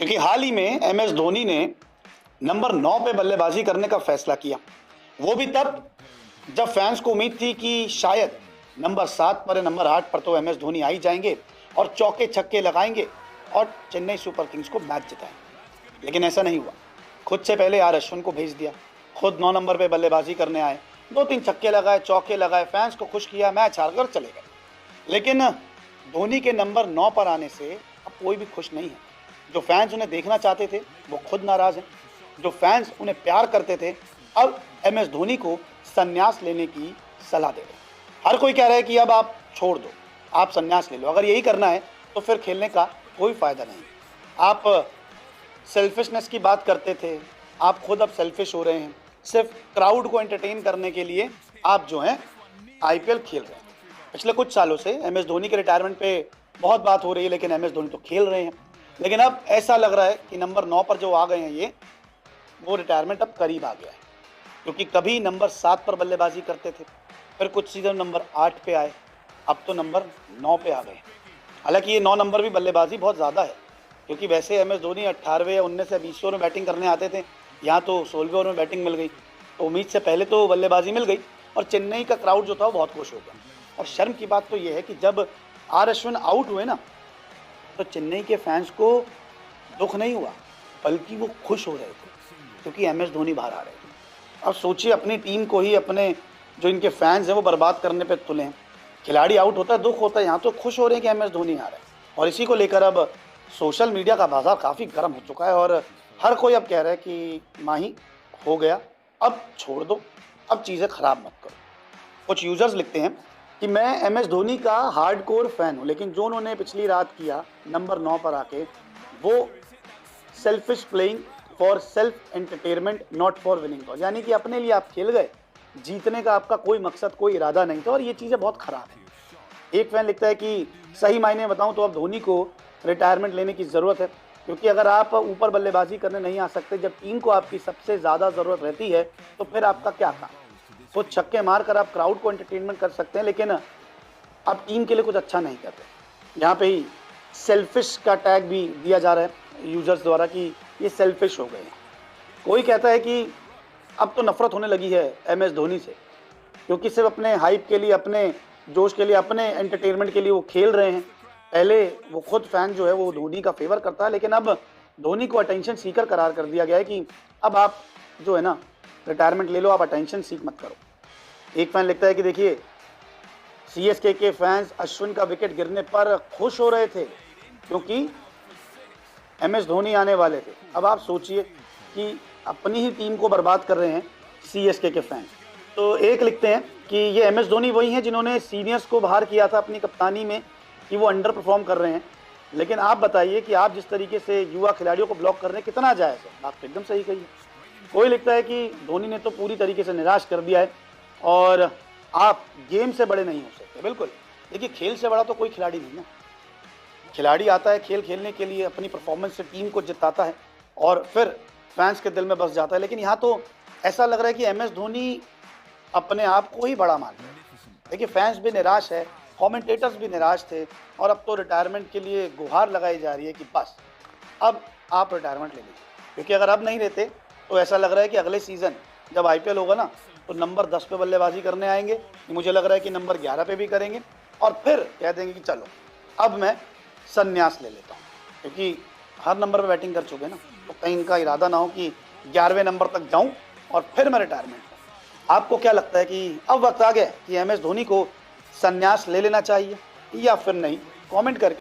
क्योंकि हाल ही में M S Dhoni ने नंबर 9 पे बल्लेबाजी करने का फैसला किया। वो भी तब जब फैंस को उम्मीद थी कि शायद नंबर 7 पर या नंबर 8 पर तो एम एस धोनी आ ही जाएंगे और चौके छक्के लगाएंगे और चेन्नई सुपर किंग्स को मैच जिताएंगे। लेकिन ऐसा नहीं हुआ। खुद से पहले आर अश्विन को भेज दिया, खुद 9 नंबर पे बल्लेबाजी करने आए, 2-3 छक्के लगाए, चौके लगाए, फैंस को खुश किया, मैच हारकर चले गए। लेकिन धोनी के नंबर 9 पर आने से अब कोई भी खुश नहीं है। जो फैंस उन्हें देखना चाहते थे वो खुद नाराज हैं। जो फैंस उन्हें प्यार करते थे अब एम एस धोनी को संन्यास लेने की सलाह दे रहे हैं। हर कोई कह रहा है कि अब आप छोड़ दो, आप संन्यास ले लो। अगर यही करना है तो फिर खेलने का कोई फायदा नहीं। आप सेल्फिशनेस की बात करते थे, आप खुद अब सेल्फिश हो रहे हैं। सिर्फ क्राउड को एंटरटेन करने के लिए आप जो हैं आईपीएल खेल रहे हैं। पिछले कुछ सालों से एम एस धोनी के रिटायरमेंट पे बहुत बात हो रही है, लेकिन एम एस धोनी तो खेल रहे हैं। लेकिन अब ऐसा लग रहा है कि नंबर 9 पर जो आ गए हैं वो रिटायरमेंट अब करीब आ गया है। क्योंकि कभी नंबर 7 पर बल्लेबाजी करते थे, फिर कुछ सीजन नंबर 8 पे आए, अब तो नंबर 9 पे आ गए। हालांकि ये 9 नंबर भी बल्लेबाजी बहुत ज़्यादा है, क्योंकि वैसे एम एस धोनी 18वें या 19 या 20 ओवर में बैटिंग करने आते थे, यहाँ तो 16वें ओवर में बैटिंग मिल गई, तो उम्मीद से पहले तो बल्लेबाजी मिल गई और चेन्नई का क्राउड जो था वो बहुत खुश हो गया। और शर्म की बात तो ये है कि जब आर अश्विन आउट हुए ना, तो चेन्नई के फैंस को दुख नहीं हुआ, बल्कि वो खुश हो रहे थे, क्योंकि एम एस धोनी बाहर आ रहे थे। अब सोचिए, अपनी टीम को ही अपने जो इनके फैंस हैं वो बर्बाद करने पे तुले हैं। खिलाड़ी आउट होता है, दुख होता है, यहाँ तो खुश हो रहे हैं कि एम एस धोनी आ रहे हैं। और इसी को लेकर अब सोशल मीडिया का बाजार काफ़ी गर्म हो चुका है और हर कोई अब कह रहा है कि माही हो गया, अब छोड़ दो, अब चीज़ें ख़राब मत करो। कुछ यूज़र्स लिखते हैं कि मैं एम एस धोनी का हार्डकोर फ़ैन हूँ, लेकिन जो उन्होंने पिछली रात किया नंबर 9 पर आके, वो selfish playing for self entertainment not for winning cause, यानी कि अपने लिए आप खेल गए, जीतने का आपका कोई मकसद कोई इरादा नहीं था। और ये चीज़ें बहुत ख़राब है। एक फैन लिखता है कि सही मायने में बताऊं तो अब धोनी को रिटायरमेंट लेने की ज़रूरत है, क्योंकि अगर आप ऊपर बल्लेबाजी करने नहीं आ सकते, जब टीम को आपकी सबसे ज़्यादा ज़रूरत रहती है, तो फिर आपका क्या काम। तो छक्के मार कर आप क्राउड को एंटरटेनमेंट कर सकते हैं, लेकिन आप टीम के लिए कुछ अच्छा नहीं कर रहे। यहाँ पे ही सेल्फिश का टैग भी दिया जा रहा है यूजर्स द्वारा कि ये सेल्फिश हो गए हैं। कोई कहता है कि अब तो नफरत होने लगी है एम एस धोनी से, क्योंकि सिर्फ अपने हाइप के लिए, अपने जोश के लिए, अपने एंटरटेनमेंट के लिए वो खेल रहे हैं। पहले वो खुद फैन जो है वो धोनी का फेवर करता है, लेकिन अब धोनी को अटेंशन सीकर करार कर दिया गया है कि अब आप जो है ना रिटायरमेंट ले लो, आप अटेंशन सीख मत करो। एक फैन लिखता है कि देखिए, सीएसके के फैंस अश्विन का विकेट गिरने पर खुश हो रहे थे क्योंकि एम एस धोनी आने वाले थे। अब आप सोचिए कि अपनी ही टीम को बर्बाद कर रहे हैं सीएसके के फैंस। तो एक लिखते हैं कि ये एम एस धोनी वही हैं जिन्होंने सीनियर्स को बाहर किया था अपनी कप्तानी में कि वो अंडर परफॉर्म कर रहे हैं। लेकिन आप बताइए कि आप जिस तरीके से युवा खिलाड़ियों को ब्लॉक कर रहे हैं, कितना जायज़ है। बात तो एकदम सही कही है। कोई लिखता है कि धोनी ने तो पूरी तरीके से निराश कर दिया है और आप गेम से बड़े नहीं हो सकते। बिल्कुल, देखिए, खेल से बड़ा तो कोई खिलाड़ी नहीं ना। खिलाड़ी आता है खेल खेलने के लिए, अपनी परफॉर्मेंस से टीम को जिताता है और फिर फैंस के दिल में बस जाता है। लेकिन यहाँ तो ऐसा लग रहा है कि एम एस धोनी अपने आप को ही बड़ा मान रहे हैं। देखिए, फैंस भी निराश है, कमेंटेटर्स भी निराश थे और अब तो रिटायरमेंट के लिए गुहार लगाई जा रही है कि बस अब आप रिटायरमेंट ले लीजिए। क्योंकि अगर अब नहीं लेते तो ऐसा लग रहा है कि अगले सीज़न जब आईपीएल होगा ना, तो नंबर 10 पे बल्लेबाजी करने आएंगे, मुझे लग रहा है कि नंबर 11 पे भी करेंगे और फिर कह देंगे कि चलो अब मैं संन्यास ले लेता हूँ। क्योंकि हर नंबर पे बैटिंग कर चुके हैं ना, तो कहीं इनका इरादा ना हो कि 11वें नंबर तक जाऊँ और फिर मैं रिटायरमेंट लूँ। आपको क्या लगता है कि अब वक्त आ गया कि एम एस धोनी को संन्यास ले लेना चाहिए या फिर नहीं? कमेंट करके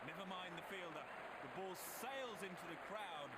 Never mind the fielder. The ball sails into the crowd.